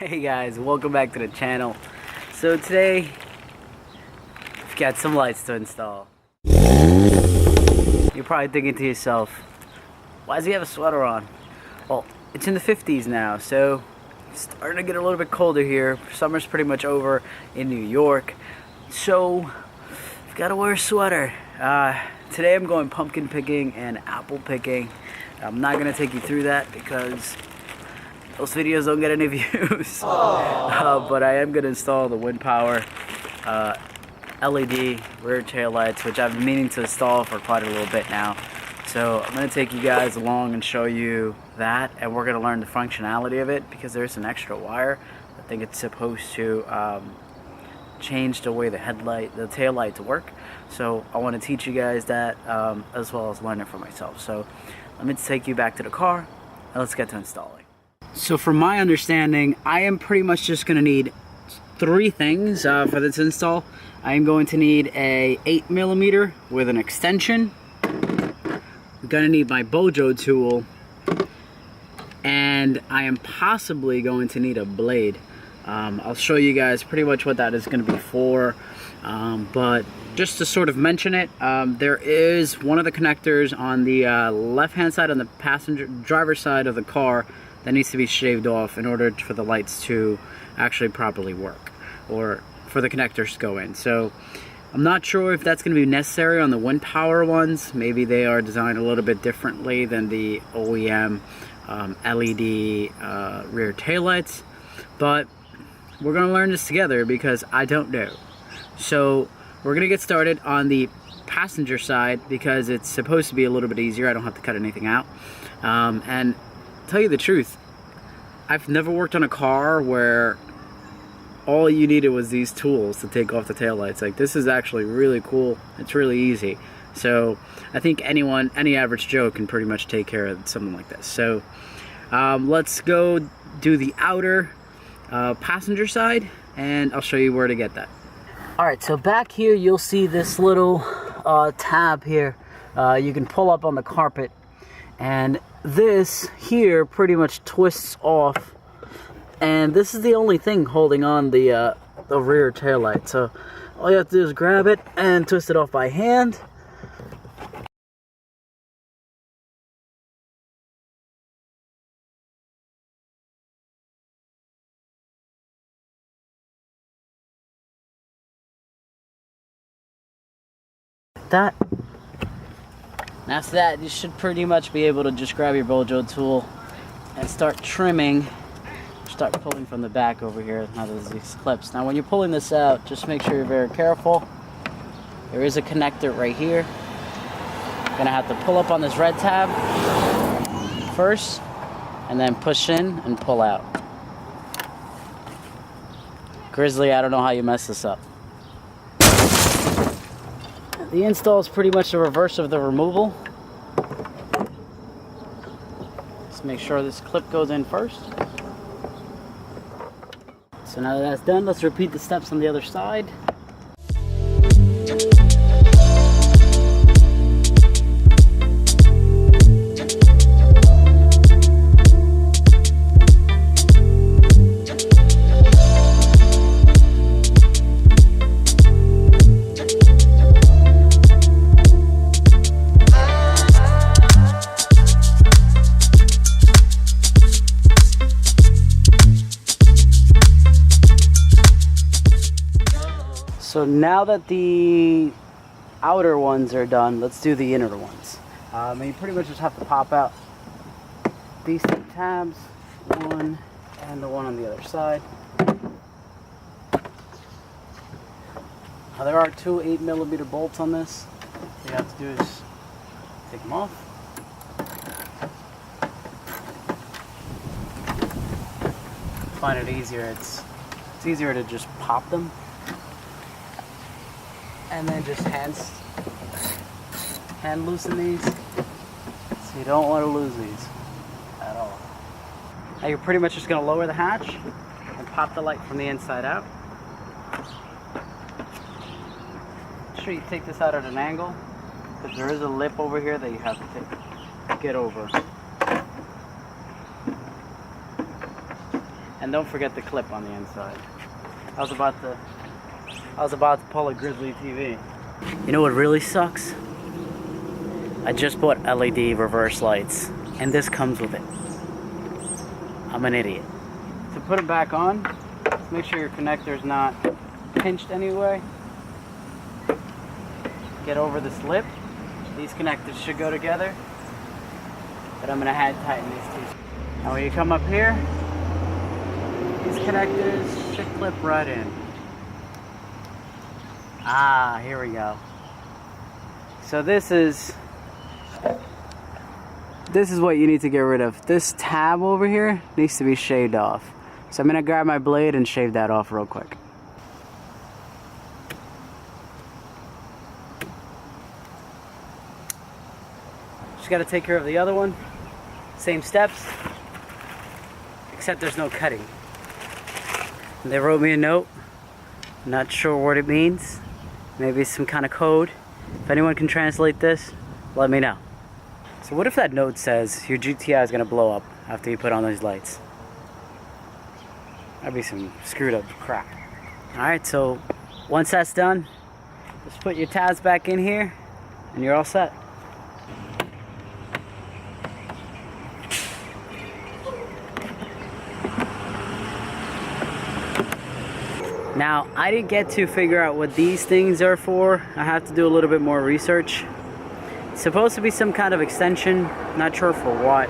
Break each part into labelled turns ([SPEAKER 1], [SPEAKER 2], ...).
[SPEAKER 1] Hey guys, welcome back to the channel. So today, we've got some lights to install. You're probably thinking to yourself, why does he have a sweater on? Well, it's in the 50s now, so it's starting to get a little bit colder here. Summer's pretty much over in New York, so I've got to wear a sweater. Today I'm going pumpkin picking and apple picking. I'm not going to take you through that because those videos don't get any views. But I am going to install the Winpower LED rear tail lights, which I've been meaning to install for quite a little bit now. So I'm going to take you guys along and show you that, and we're going to learn the functionality of it because there's an extra wire. I think it's supposed to change the way the tail lights work. So I want to teach you guys that as well as learn it for myself. So let me take you back to the car and let's get to installing. So from my understanding, I am pretty much just going to need three things for this install. I am going to need a 8mm with an extension. I'm going to need my Bojo tool, and I am possibly going to need a blade. I'll show you guys pretty much what that is going to be for, but just to sort of mention it, there is one of the connectors on the left hand side on the driver's side of the car that needs to be shaved off in order for the lights to actually properly work, or for the connectors to go in. So I'm not sure if that's going to be necessary on the Winpower ones. Maybe they are designed a little bit differently than the OEM LED rear taillights, but we're going to learn this together because I don't know. So we're going to get started on the passenger side because it's supposed to be a little bit easier. I don't have to cut anything out. And tell you the truth, I've never worked on a car where all you needed was these tools to take off the taillights. Like, this is actually really cool. It's really easy. So I think any average Joe can pretty much take care of something like this. So let's go do the outer passenger side, and I'll show you where to get that. Alright, so back here you'll see this little tab here. You can pull up on the carpet, and this here pretty much twists off, and this is the only thing holding on the rear tail light. So all you have to do is grab it and twist it off by hand. That. And after that, you should pretty much be able to just grab your Bojo tool and start trimming. Start pulling from the back over here. Now there's these clips. Now when you're pulling this out, just make sure you're very careful. There is a connector right here. You're gonna have to pull up on this red tab first, and then push in and pull out. Grizzly, I don't know how you mess this up. The install is pretty much the reverse of the removal. Let's make sure this clip goes in first. So now that that's done, let's repeat the steps on the other side. So now that the outer ones are done, let's do the inner ones. And you pretty much just have to pop out these two tabs, one and the one on the other side. Now there are two 8mm bolts on this. What you have to do is take them off. I find it easier. It's easier to just pop them. And then just hand loosen these. So you don't want to lose these at all. Now you're pretty much just going to lower the hatch and pop the light from the inside out. Make sure you take this out at an angle, because there is a lip over here that you have to get over. And don't forget the clip on the inside. I was about to pull a Grizzly TV. You know what really sucks? I just bought LED reverse lights, and this comes with it. I'm an idiot. To put it back on, make sure your connector's not pinched anyway. Get over this lip. These connectors should go together, but I'm gonna hand tighten these two. Now when you come up here, these connectors should clip right in. Ah, here we go. So this is what you need to get rid of. This tab over here needs to be shaved off. So I'm gonna grab my blade and shave that off real quick. Just gotta take care of the other one. Same steps, except there's no cutting. They wrote me a note. Not sure what it means. Maybe some kind of code. If anyone can translate this, let me know. So what if that note says your GTI is gonna blow up after you put on those lights? That'd be some screwed up crap. Alright, so once that's done, just put your tabs back in here and you're all set. Now, I didn't get to figure out what these things are for. I have to do a little bit more research. It's supposed to be some kind of extension, not sure for what.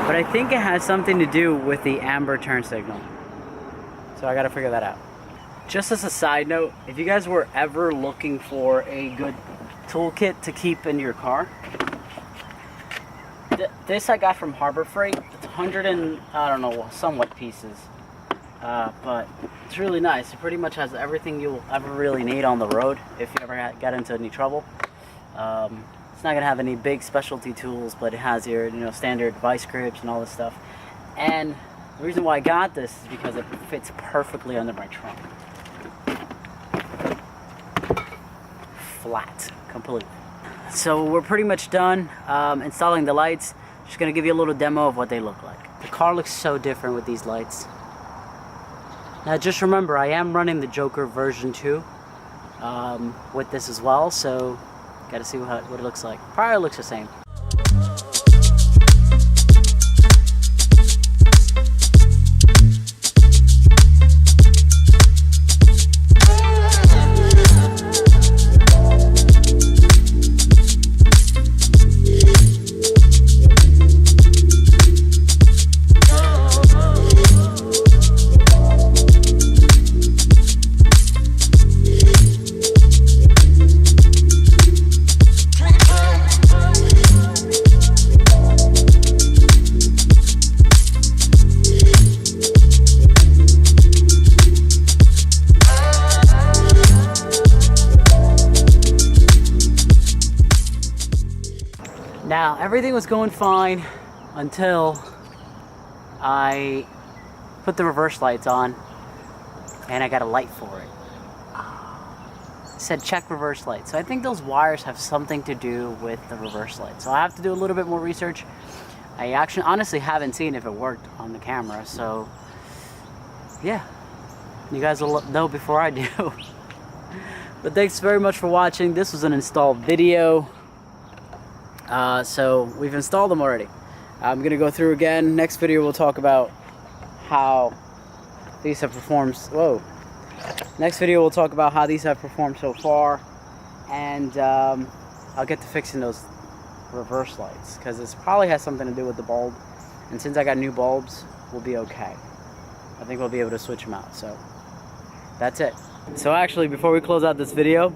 [SPEAKER 1] But I think it has something to do with the amber turn signal. So I gotta figure that out. Just as a side note, if you guys were ever looking for a good toolkit to keep in your car, this I got from Harbor Freight. It's 100 and, I don't know, somewhat pieces. But it's really nice. It pretty much has everything you'll ever really need on the road if you ever get into any trouble. It's not gonna have any big specialty tools, but it has your standard vice grips and all this stuff. And the reason why I got this is because it fits perfectly under my trunk. Flat, completely. So we're pretty much done installing the lights. Just gonna give you a little demo of what they look like. The car looks so different with these lights. Now just remember, I am running the Joker version 2 with this as well, so gotta see what it looks like. Probably looks the same. Now, everything was going fine until I put the reverse lights on and I got a light for it. It said check reverse lights. So I think those wires have something to do with the reverse light. So I have to do a little bit more research. I actually honestly haven't seen if it worked on the camera. So yeah, you guys will know before I do. But thanks very much for watching. This was an install video. So we've installed them already. I'm gonna go through again. Next video we'll talk about how these have performed. Next video we'll talk about how these have performed so far, and I'll get to fixing those reverse lights because this probably has something to do with the bulb. And since I got new bulbs, we'll be okay. I think we'll be able to switch them out. So that's it. So actually, before we close out this video,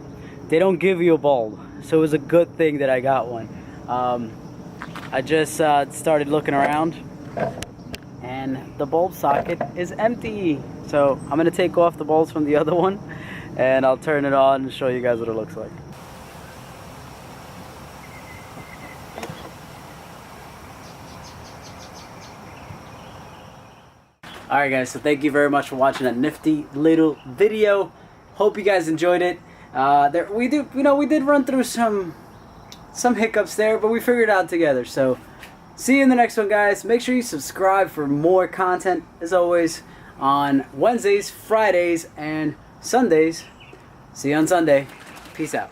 [SPEAKER 1] they don't give you a bulb, so it was a good thing that I got one. I just started looking around and the bulb socket is empty, so I'm gonna take off the bulbs from the other one and I'll turn it on and show you guys what it looks like. Alright guys, so thank you very much for watching that nifty little video. Hope you guys enjoyed it. We did run through some hiccups there, but we figured it out together. So See you in the next one, guys. Make sure you subscribe for more content, as always, on Wednesdays, Fridays, and Sundays. See you on Sunday. Peace out.